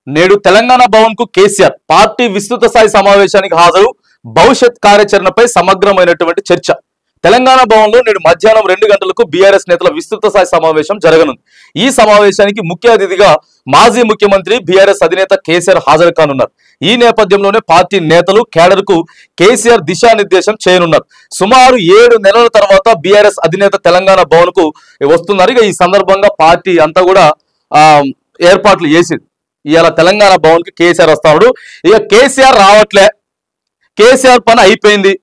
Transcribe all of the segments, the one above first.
నేడు తెలంగాణ భవన్ కు కేసీఆర్ పార్టీ విస్తృత స్థాయి సమావేశానికి హాజరు. భవిష్యత్ కార్యాచరణపై సమగ్రమైనటువంటి చర్చ. తెలంగాణ భవన్ లో నేడు మధ్యాహ్నం 2 గంటలకు బీఆర్ఎస్ నేతల విస్తృత స్థాయి సమావేశం జరగనుంది. ఈ సమావేశానికి ముఖ్య అతిథిగా మాజీ ముఖ్యమంత్రి బీఆర్ఎస్ అధినేత కేసీఆర్ హాజరు కానున్నారు. ఈ నేపథ్యంలోనే పార్టీ నేతలు కేడర్ కు కేసీఆర్ దిశానిర్దేశం చేయనున్నారు. సుమారు 7 నెలల తర్వాత బీఆర్ఎస్ అధినేత తెలంగాణ భవన్ కు వస్తున్నారు. ఇక ఈ సందర్భంగా పార్టీ అంతా కూడా ఏర్పాట్లు చేసింది. ఇవాళ తెలంగాణ భవన్ కి కేసీఆర్ వస్తాడు. ఇక కేసీఆర్ రావట్లే, కేసీఆర్ పని అయిపోయింది,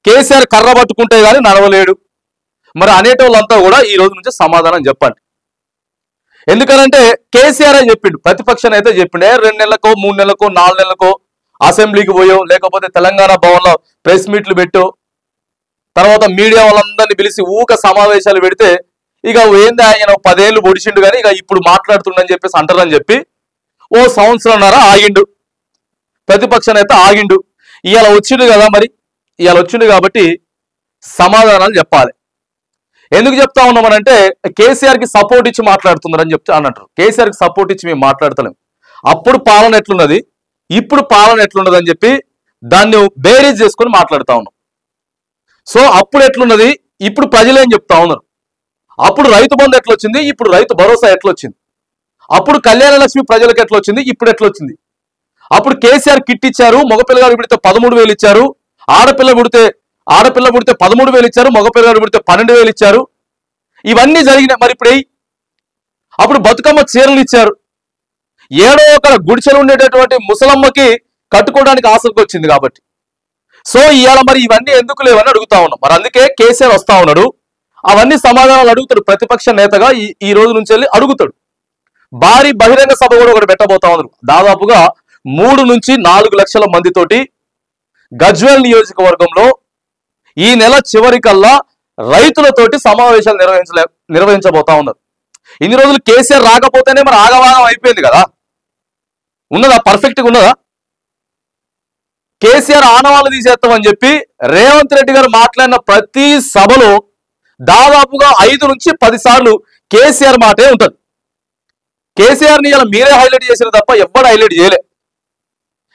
కేసీఆర్ కర్ర పట్టుకుంటే గానీ నడవలేడు మరి అనేటోళ్ళంతా కూడా ఈ రోజు నుంచి సమాధానం చెప్పండి. ఎందుకనంటే కేసీఆర్ అని చెప్పిండు, ప్రతిపక్షం అయితే చెప్పిండు 2 నెలలకో 3 నెలలకో 4 నెలలకో అసెంబ్లీకి పోయో లేకపోతే తెలంగాణ భవన్ లో ప్రెస్ మీట్లు పెట్టో తర్వాత మీడియా వాళ్ళందరినీ పిలిచి ఊక సమావేశాలు పెడితే ఇక ఏంది ఆయన 10 ఏళ్ళు పొడిచిండు కానీ ఇక ఇప్పుడు మాట్లాడుతుండని చెప్పేసి అంటారని చెప్పి ఓ సంవత్సరంన్నర ఆగిండు, ప్రతిపక్ష నేత ఆగిండు. ఇవాళ వచ్చిండు కదా, మరి ఇవాళ వచ్చిండు కాబట్టి సమాధానాలు చెప్పాలి. ఎందుకు చెప్తా ఉన్నామనంటే కేసీఆర్ కి సపోర్ట్ ఇచ్చి మాట్లాడుతున్నారని చెప్తే అని అంటారు. కేసీఆర్ కి సపోర్ట్ ఇచ్చి మేము మాట్లాడతలేం, అప్పుడు పాలన ఎట్లున్నది ఇప్పుడు పాలన ఎట్లున్నది అని చెప్పి దాన్ని బేరీజ్ చేసుకొని మాట్లాడుతా ఉన్నాం. సో అప్పుడు ఎట్లున్నది ఇప్పుడు ప్రజలేం చెప్తా ఉన్నారు. అప్పుడు రైతు బంధు ఎట్లొచ్చింది, ఇప్పుడు రైతు భరోసా ఎట్లొచ్చింది, అప్పుడు కళ్యాణ లక్ష్మి ప్రజలకు ఎట్లొచ్చింది, ఇప్పుడు ఎట్లొచ్చింది. అప్పుడు కేసీఆర్ కిట్ ఇచ్చారు, మగపిల్లగాడు పుడితే 13,000 ఇచ్చారు, ఆడపిల్ల పుడితే 13,000 ఇచ్చారు, మగపిల్లగాడు పుడితే 12,000 ఇచ్చారు. ఇవన్నీ జరిగినాయి. మరి ఇప్పుడు అప్పుడు బతుకమ్మ చీరలు ఇచ్చారు. ఏడో ఒక గుడిచెలు ఉండేటటువంటి ముసలమ్మకి కట్టుకోవడానికి ఆశకు వచ్చింది కాబట్టి. సో ఇవాళ మరి ఇవన్నీ ఎందుకు లేవని అడుగుతా ఉన్నాం. మరి అందుకే కేసీఆర్ వస్తా ఉన్నాడు, అవన్నీ సమాధానాలు అడుగుతాడు. ప్రతిపక్ష నేతగా ఈ రోజు నుంచి వెళ్ళి అడుగుతాడు. భారీ బహిరంగ సభ కూడా ఒకటి పెట్టబోతా ఉన్నారు. దాదాపుగా 3 నుంచి 4 లక్షల మందితోటి గజ్వేల్ నియోజకవర్గంలో ఈ నెల చివరికల్లా రైతులతోటి సమావేశాలు నిర్వహించబోతా ఉన్నారు. ఇన్ని రోజులు కేసీఆర్ రాకపోతేనే మరి ఆగవాగం అయిపోయింది కదా, ఉన్నదా పర్ఫెక్ట్గా ఉన్నదా? కేసీఆర్ ఆనవాళ్ళు తీసేస్తామని చెప్పి రేవంత్ రెడ్డి గారు మాట్లాడిన ప్రతి సభలో దాదాపుగా 5 నుంచి 10 సార్లు కేసీఆర్ మాటే ఉంటుంది. కేసీఆర్ని ఇలా మీరే హైలైట్ చేసారు తప్ప ఎవ్వరు హైలైట్ చేయలే.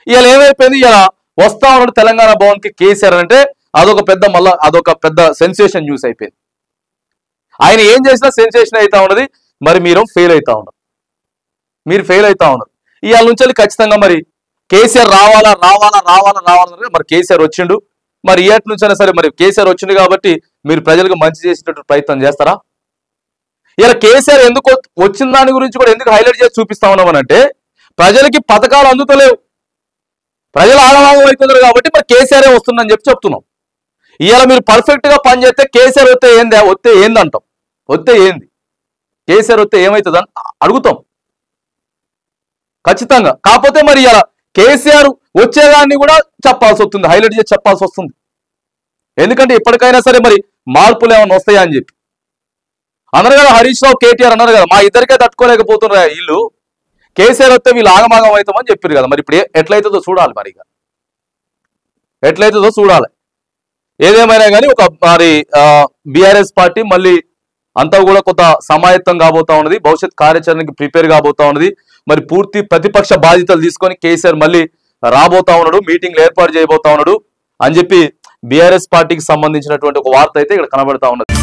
ఇవాళ ఏమైపోయింది, ఇలా వస్తా ఉన్నాడు తెలంగాణ భవన్ కి కేసీఆర్ అంటే అదొక పెద్ద సెన్సేషన్ న్యూస్ అయిపోయింది. ఆయన ఏం చేసినా సెన్సేషన్ అవుతా ఉన్నది. మరి మీరు ఫెయిల్ అవుతా ఉన్నారు, ఇవాళ నుంచి ఖచ్చితంగా మరి కేసీఆర్ రావాలా మరి కేసీఆర్ వచ్చిండు. మరి ఏటి నుంచైనా సరే మరి కేసీఆర్ వచ్చిండు కాబట్టి మీరు ప్రజలకు మంచి చేసేటట్టు ప్రయత్నం చేస్తారా? ఇలా కేసీఆర్ ఎందుకు వచ్చిన దాని గురించి కూడా ఎందుకు హైలైట్ చేసి చూపిస్తా ఉన్నామనంటే ప్రజలకి పథకాలు అందుతలేవు, ప్రజలు ఆగమాగం అవుతున్నారు కాబట్టి మరి కేసీఆర్ వస్తుందని చెప్తున్నాం. ఇవాళ మీరు పర్ఫెక్ట్ గా పనిచేస్తే కేసీఆర్ వస్తే ఏందంటాం, వస్తే ఏంది కేసీఆర్ వస్తే ఏమవుతుందని అడుగుతాం ఖచ్చితంగా. కాకపోతే మరి ఇలా కేసీఆర్ వచ్చేదాన్ని కూడా చెప్పాల్సి వస్తుంది, హైలైట్ చేసి చెప్పాల్సి వస్తుంది. ఎందుకంటే ఇప్పటికైనా సరే మరి మార్పులు ఏమైనా వస్తాయా అని చెప్పి అన్నారు కదా. హరీష్ రావు కేటీఆర్ అన్నారు కదా, మా ఇద్దరికే తట్టుకోలేకపోతున్నారు వీళ్ళు, కేసీఆర్ వస్తే వీళ్ళు ఆగమాగం అవుతామని చెప్పారు కదా. మరి ఇప్పుడు ఎట్లయితుందో చూడాలి, మరి ఎట్లయితుందో చూడాలి. ఏదేమైనా కానీ ఒక మరి బీఆర్ఎస్ పార్టీ మళ్ళీ అంతా కూడా కొంత సమాయత్తం కాబోతా ఉన్నది, భవిష్యత్ కార్యాచరణకి ప్రిపేర్ కాబోతా ఉన్నది. మరి పూర్తి ప్రతిపక్ష బాధ్యతలు తీసుకొని కేసీఆర్ మళ్ళీ రాబోతా ఉన్నాడు, మీటింగ్లు ఏర్పాటు చేయబోతా ఉన్నాడు అని చెప్పి బీఆర్ఎస్ పార్టీకి సంబంధించినటువంటి ఒక వార్త అయితే ఇక్కడ కనబడతా ఉన్నది.